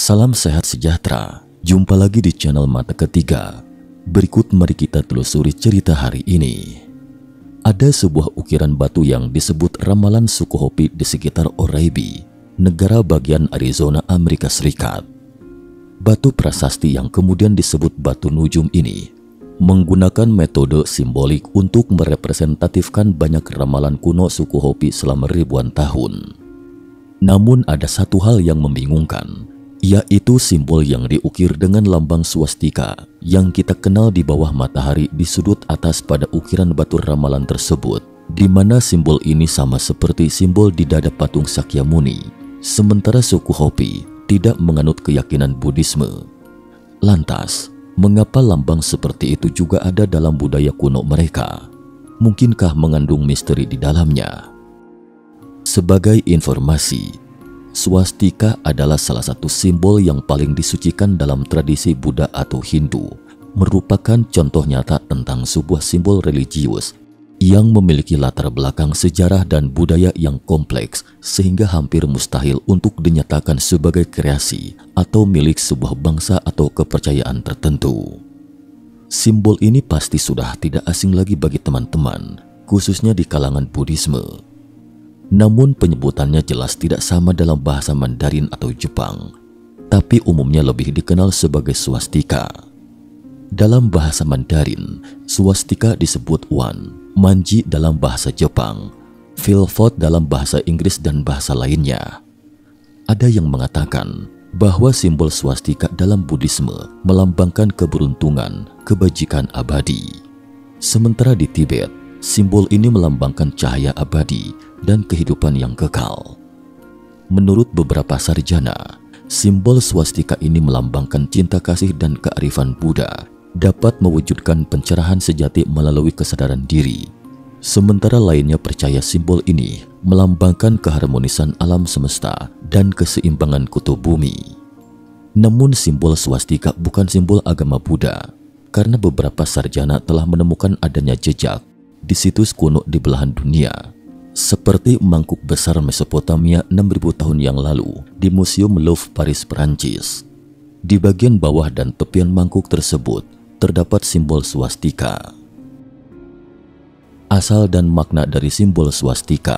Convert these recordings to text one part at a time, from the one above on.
Salam sehat sejahtera, jumpa lagi di channel Mata Ketiga. Berikut mari kita telusuri cerita hari ini. Ada sebuah ukiran batu yang disebut ramalan suku Hopi di sekitar Oraibi, negara bagian Arizona, Amerika Serikat. Batu prasasti yang kemudian disebut batu nujum ini menggunakan metode simbolik untuk merepresentatifkan banyak ramalan kuno suku Hopi selama ribuan tahun. Namun ada satu hal yang membingungkan, yaitu simbol yang diukir dengan lambang swastika yang kita kenal di bawah matahari di sudut atas pada ukiran batu ramalan tersebut, di mana simbol ini sama seperti simbol di dada patung Sakyamuni, sementara suku Hopi tidak menganut keyakinan Buddhisme. Lantas, mengapa lambang seperti itu juga ada dalam budaya kuno mereka? Mungkinkah mengandung misteri di dalamnya? Sebagai informasi, swastika adalah salah satu simbol yang paling disucikan dalam tradisi Buddha atau Hindu, merupakan contoh nyata tentang sebuah simbol religius yang memiliki latar belakang sejarah dan budaya yang kompleks sehingga hampir mustahil untuk dinyatakan sebagai kreasi atau milik sebuah bangsa atau kepercayaan tertentu. Simbol ini pasti sudah tidak asing lagi bagi teman-teman, khususnya di kalangan Buddhisme. Namun penyebutannya jelas tidak sama dalam bahasa Mandarin atau Jepang, tapi umumnya lebih dikenal sebagai swastika. Dalam bahasa Mandarin, swastika disebut wan, manji dalam bahasa Jepang, filfot dalam bahasa Inggris dan bahasa lainnya. Ada yang mengatakan bahwa simbol swastika dalam Buddhisme melambangkan keberuntungan, kebajikan abadi. Sementara di Tibet, simbol ini melambangkan cahaya abadi dan kehidupan yang kekal. Menurut beberapa sarjana, simbol swastika ini melambangkan cinta kasih dan kearifan Buddha, dapat mewujudkan pencerahan sejati melalui kesadaran diri. Sementara lainnya percaya simbol ini melambangkan keharmonisan alam semesta dan keseimbangan kutub bumi. Namun simbol swastika bukan simbol agama Buddha, karena beberapa sarjana telah menemukan adanya jejak di situs kuno di belahan dunia, seperti mangkuk besar Mesopotamia 6000 tahun yang lalu di Museum Louvre, Paris, Perancis. Di bagian bawah dan tepian mangkuk tersebut terdapat simbol swastika. Asal dan makna dari simbol swastika.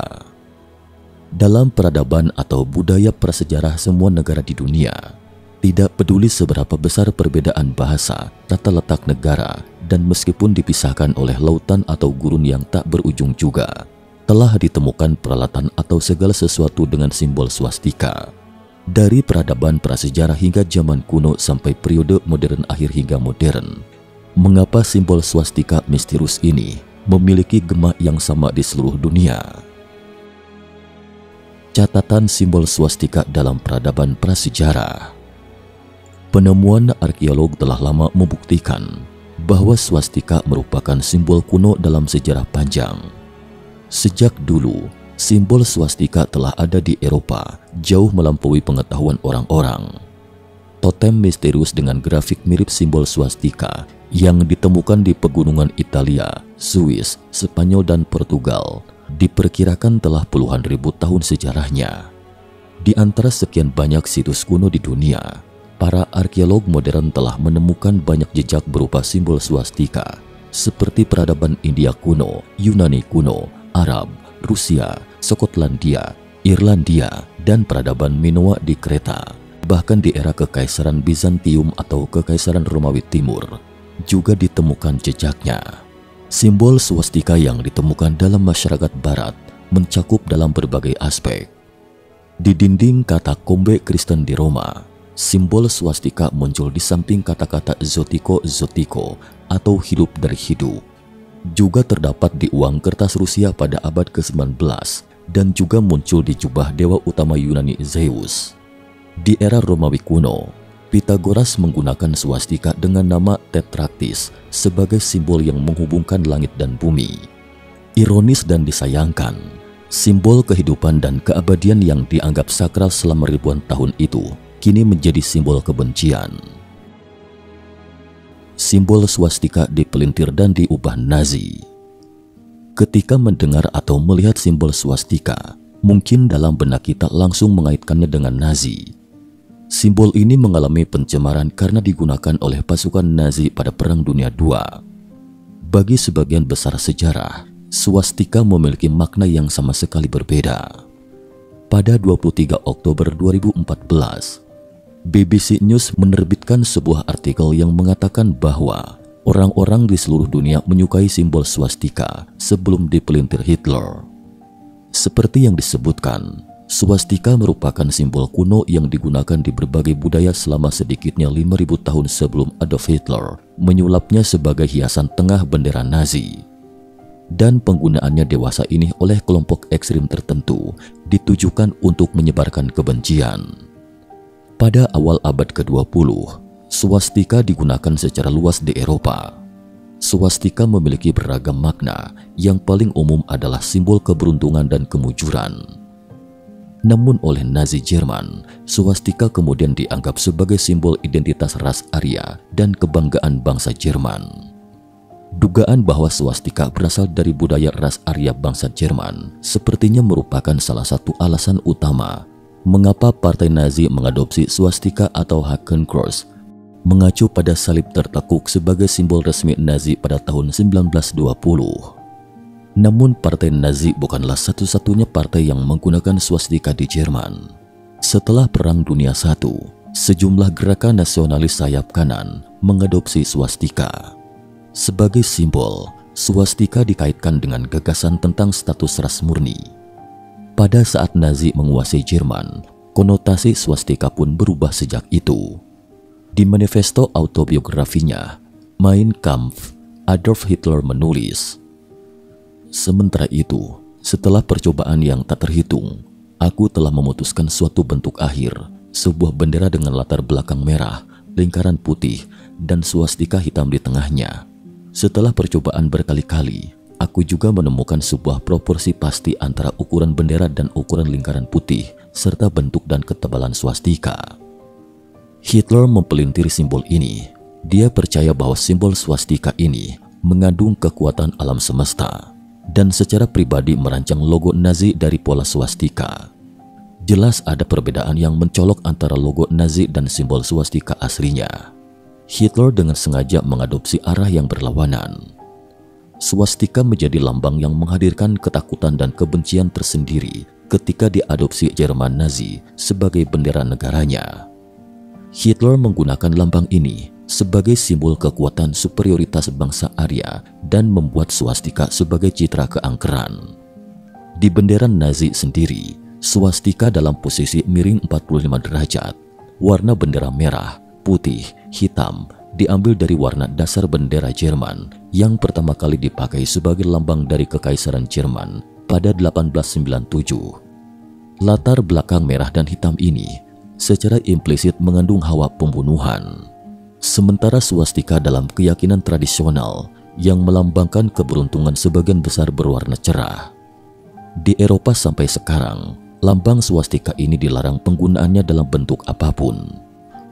Dalam peradaban atau budaya prasejarah semua negara di dunia, tidak peduli seberapa besar perbedaan bahasa, tata letak negara, dan meskipun dipisahkan oleh lautan atau gurun yang tak berujung juga, telah ditemukan peralatan atau segala sesuatu dengan simbol swastika. Dari peradaban prasejarah hingga zaman kuno sampai periode modern akhir hingga modern, mengapa simbol swastika misterius ini memiliki gema yang sama di seluruh dunia? Catatan simbol swastika dalam peradaban prasejarah. Penemuan arkeolog telah lama membuktikan bahwa swastika merupakan simbol kuno dalam sejarah panjang. Sejak dulu, simbol swastika telah ada di Eropa, jauh melampaui pengetahuan orang-orang. Totem misterius dengan grafik mirip simbol swastika yang ditemukan di pegunungan Italia, Swiss, Spanyol, dan Portugal diperkirakan telah puluhan ribu tahun sejarahnya. Di antara sekian banyak situs kuno di dunia, para arkeolog modern telah menemukan banyak jejak berupa simbol swastika, seperti peradaban India kuno, Yunani kuno, Arab, Rusia, Skotlandia, Irlandia, dan peradaban Minoa di Kreta. Bahkan di era Kekaisaran Bizantium atau Kekaisaran Romawi Timur juga ditemukan jejaknya. Simbol swastika yang ditemukan dalam masyarakat barat mencakup dalam berbagai aspek. Di dinding katakombe Kristen di Roma, simbol swastika muncul di samping kata-kata zotiko atau hidup dari hidup. Juga terdapat di uang kertas Rusia pada abad ke-19 dan juga muncul di jubah dewa utama Yunani Zeus. Di era Romawi kuno, Pythagoras menggunakan swastika dengan nama Tetraktis sebagai simbol yang menghubungkan langit dan bumi. Ironis dan disayangkan, simbol kehidupan dan keabadian yang dianggap sakral selama ribuan tahun itu kini menjadi simbol kebencian. Simbol swastika dipelintir dan diubah Nazi. Ketika mendengar atau melihat simbol swastika, mungkin dalam benak kita langsung mengaitkannya dengan Nazi. Simbol ini mengalami pencemaran karena digunakan oleh pasukan Nazi pada Perang Dunia II. Bagi sebagian besar sejarah, swastika memiliki makna yang sama sekali berbeda. Pada 23 Oktober 2014, BBC News menerbitkan sebuah artikel yang mengatakan bahwa orang-orang di seluruh dunia menyukai simbol swastika sebelum dipelintir Hitler. Seperti yang disebutkan, swastika merupakan simbol kuno yang digunakan di berbagai budaya selama sedikitnya 5.000 tahun sebelum Adolf Hitler menyulapnya sebagai hiasan tengah bendera Nazi. Dan penggunaannya dewasa ini oleh kelompok ekstrim tertentu ditujukan untuk menyebarkan kebencian. Pada awal abad ke-20, swastika digunakan secara luas di Eropa. Swastika memiliki beragam makna, yang paling umum adalah simbol keberuntungan dan kemujuran. Namun oleh Nazi Jerman, swastika kemudian dianggap sebagai simbol identitas ras Arya dan kebanggaan bangsa Jerman. Dugaan bahwa swastika berasal dari budaya ras Arya bangsa Jerman sepertinya merupakan salah satu alasan utama mengapa Partai Nazi mengadopsi swastika atau Hakenkreuz, mengacu pada salib tertekuk sebagai simbol resmi Nazi pada tahun 1920. Namun Partai Nazi bukanlah satu-satunya partai yang menggunakan swastika di Jerman. Setelah Perang Dunia I, sejumlah gerakan nasionalis sayap kanan mengadopsi swastika. Sebagai simbol, swastika dikaitkan dengan gagasan tentang status ras murni. Pada saat Nazi menguasai Jerman, konotasi swastika pun berubah sejak itu. Di manifesto autobiografinya, Mein Kampf, Adolf Hitler menulis, "Sementara itu, setelah percobaan yang tak terhitung, aku telah memutuskan suatu bentuk akhir, sebuah bendera dengan latar belakang merah, lingkaran putih, dan swastika hitam di tengahnya. Setelah percobaan berkali-kali, aku juga menemukan sebuah proporsi pasti antara ukuran bendera dan ukuran lingkaran putih, serta bentuk dan ketebalan swastika." Hitler mempelintir simbol ini. Dia percaya bahwa simbol swastika ini mengandung kekuatan alam semesta, dan secara pribadi merancang logo Nazi dari pola swastika. Jelas ada perbedaan yang mencolok antara logo Nazi dan simbol swastika aslinya. Hitler dengan sengaja mengadopsi arah yang berlawanan. Swastika menjadi lambang yang menghadirkan ketakutan dan kebencian tersendiri ketika diadopsi Jerman Nazi sebagai bendera negaranya. Hitler menggunakan lambang ini sebagai simbol kekuatan superioritas bangsa Arya dan membuat swastika sebagai citra keangkeran. Di bendera Nazi sendiri, swastika dalam posisi miring 45 derajat. Warna bendera merah, putih, hitam diambil dari warna dasar bendera Jerman yang pertama kali dipakai sebagai lambang dari Kekaisaran Jerman pada 1897. Latar belakang merah dan hitam ini secara implisit mengandung hawa pembunuhan. Sementara swastika dalam keyakinan tradisional yang melambangkan keberuntungan sebagian besar berwarna cerah. Di Eropa sampai sekarang, lambang swastika ini dilarang penggunaannya dalam bentuk apapun.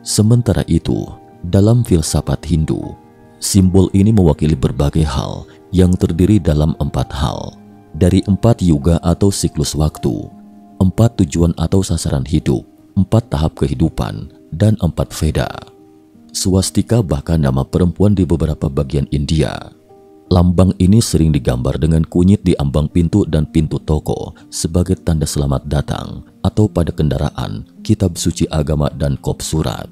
Sementara itu, dalam filsafat Hindu, simbol ini mewakili berbagai hal yang terdiri dalam 4 hal, dari 4 yuga atau siklus waktu, 4 tujuan atau sasaran hidup, 4 tahap kehidupan, dan 4 Veda. Swastika bahkan nama perempuan di beberapa bagian India. Lambang ini sering digambar dengan kunyit di ambang pintu dan pintu toko sebagai tanda selamat datang, atau pada kendaraan, kitab suci agama, dan kop surat.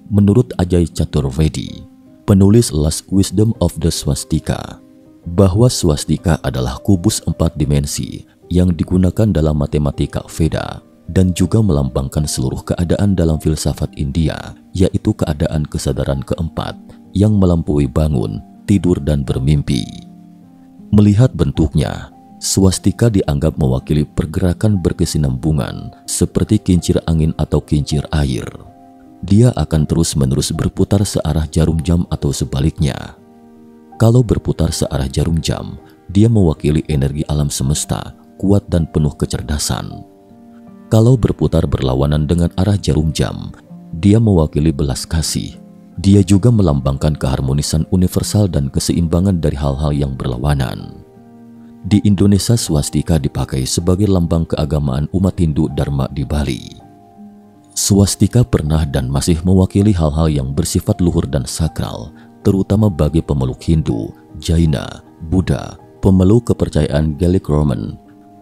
Menurut Ajay Chaturvedi, penulis Last Wisdom of the Swastika, bahwa swastika adalah kubus 4 dimensi yang digunakan dalam matematika Veda dan juga melambangkan seluruh keadaan dalam filsafat India, yaitu keadaan kesadaran keempat yang melampaui bangun, tidur, dan bermimpi. Melihat bentuknya, swastika dianggap mewakili pergerakan berkesinambungan seperti kincir angin atau kincir air. Dia akan terus-menerus berputar searah jarum jam atau sebaliknya. Kalau berputar searah jarum jam, dia mewakili energi alam semesta, kuat dan penuh kecerdasan. Kalau berputar berlawanan dengan arah jarum jam, dia mewakili belas kasih. Dia juga melambangkan keharmonisan universal dan keseimbangan dari hal-hal yang berlawanan. Di Indonesia, swastika dipakai sebagai lambang keagamaan umat Hindu Dharma di Bali. Swastika pernah dan masih mewakili hal-hal yang bersifat luhur dan sakral, terutama bagi pemeluk Hindu, Jaina, Buddha, pemeluk kepercayaan Gaelic Roman,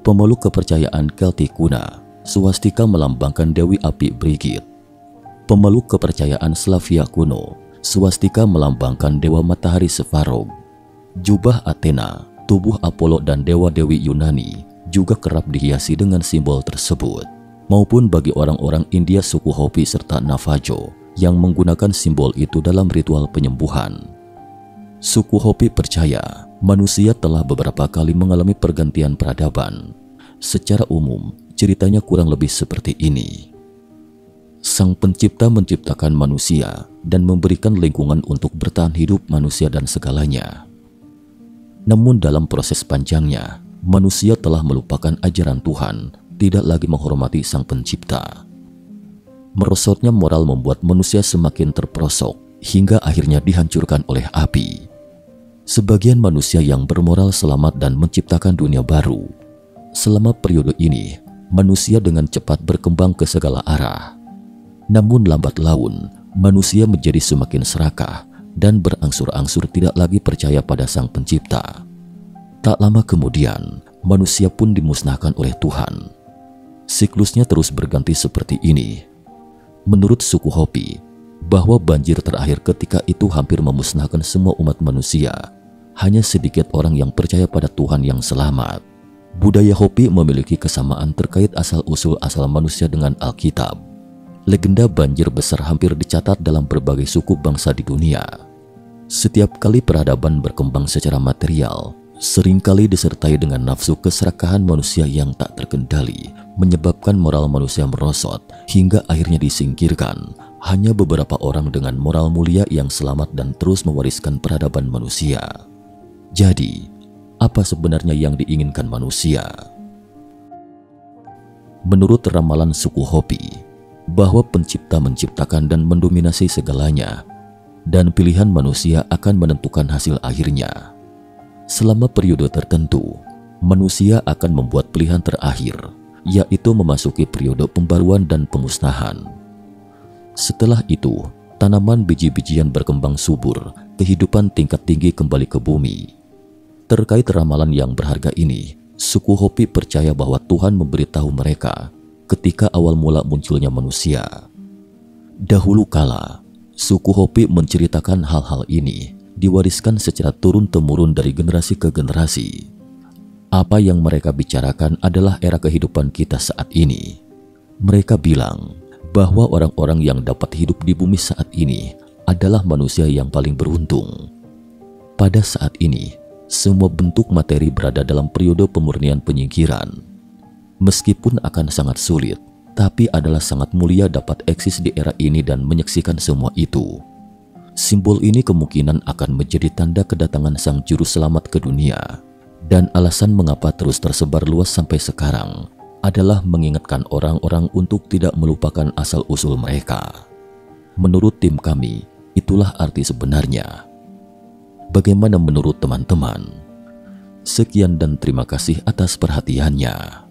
pemeluk kepercayaan Keltik kuno. Swastika melambangkan Dewi Api Brigid. Pemeluk kepercayaan Slavia kuno, swastika melambangkan Dewa Matahari Svarog. Jubah Athena, tubuh Apollo dan dewa-dewi Yunani juga kerap dihiasi dengan simbol tersebut. Maupun bagi orang-orang India suku Hopi serta Navajo yang menggunakan simbol itu dalam ritual penyembuhan. Suku Hopi percaya manusia telah beberapa kali mengalami pergantian peradaban. Secara umum, ceritanya kurang lebih seperti ini. Sang Pencipta menciptakan manusia dan memberikan lingkungan untuk bertahan hidup manusia dan segalanya. Namun dalam proses panjangnya, manusia telah melupakan ajaran Tuhan, tidak lagi menghormati Sang Pencipta. Merosotnya moral membuat manusia semakin terperosok hingga akhirnya dihancurkan oleh api. Sebagian manusia yang bermoral selamat dan menciptakan dunia baru. Selama periode ini, manusia dengan cepat berkembang ke segala arah. Namun lambat laun, manusia menjadi semakin serakah dan berangsur-angsur tidak lagi percaya pada Sang Pencipta. Tak lama kemudian, manusia pun dimusnahkan oleh Tuhan. Siklusnya terus berganti seperti ini. Menurut suku Hopi, bahwa banjir terakhir ketika itu hampir memusnahkan semua umat manusia. Hanya sedikit orang yang percaya pada Tuhan yang selamat. Budaya Hopi memiliki kesamaan terkait asal-usul asal manusia dengan Alkitab. Legenda banjir besar hampir dicatat dalam berbagai suku bangsa di dunia. Setiap kali peradaban berkembang secara material, seringkali disertai dengan nafsu keserakahan manusia yang tak terkendali, menyebabkan moral manusia merosot hingga akhirnya disingkirkan hanya beberapa orang dengan moral mulia yang selamat dan terus mewariskan peradaban manusia. Jadi, apa sebenarnya yang diinginkan manusia? Menurut ramalan suku Hopi, bahwa Pencipta menciptakan dan mendominasi segalanya, dan pilihan manusia akan menentukan hasil akhirnya. Selama periode tertentu, manusia akan membuat pilihan terakhir, yaitu memasuki periode pembaruan dan pemusnahan. Setelah itu, tanaman biji-bijian berkembang subur, kehidupan tingkat tinggi kembali ke bumi. Terkait ramalan yang berharga ini, suku Hopi percaya bahwa Tuhan memberitahu mereka ketika awal mula munculnya manusia. Dahulu kala, suku Hopi menceritakan hal-hal ini diwariskan secara turun-temurun dari generasi ke generasi. Apa yang mereka bicarakan adalah era kehidupan kita saat ini. Mereka bilang bahwa orang-orang yang dapat hidup di bumi saat ini adalah manusia yang paling beruntung. Pada saat ini, semua bentuk materi berada dalam periode pemurnian penyingkiran. Meskipun akan sangat sulit, tapi adalah sangat mulia dapat eksis di era ini dan menyaksikan semua itu. Simbol ini kemungkinan akan menjadi tanda kedatangan Sang Juru Selamat ke dunia. Dan alasan mengapa terus tersebar luas sampai sekarang adalah mengingatkan orang-orang untuk tidak melupakan asal-usul mereka. Menurut tim kami, itulah arti sebenarnya. Bagaimana menurut teman-teman? Sekian dan terima kasih atas perhatiannya.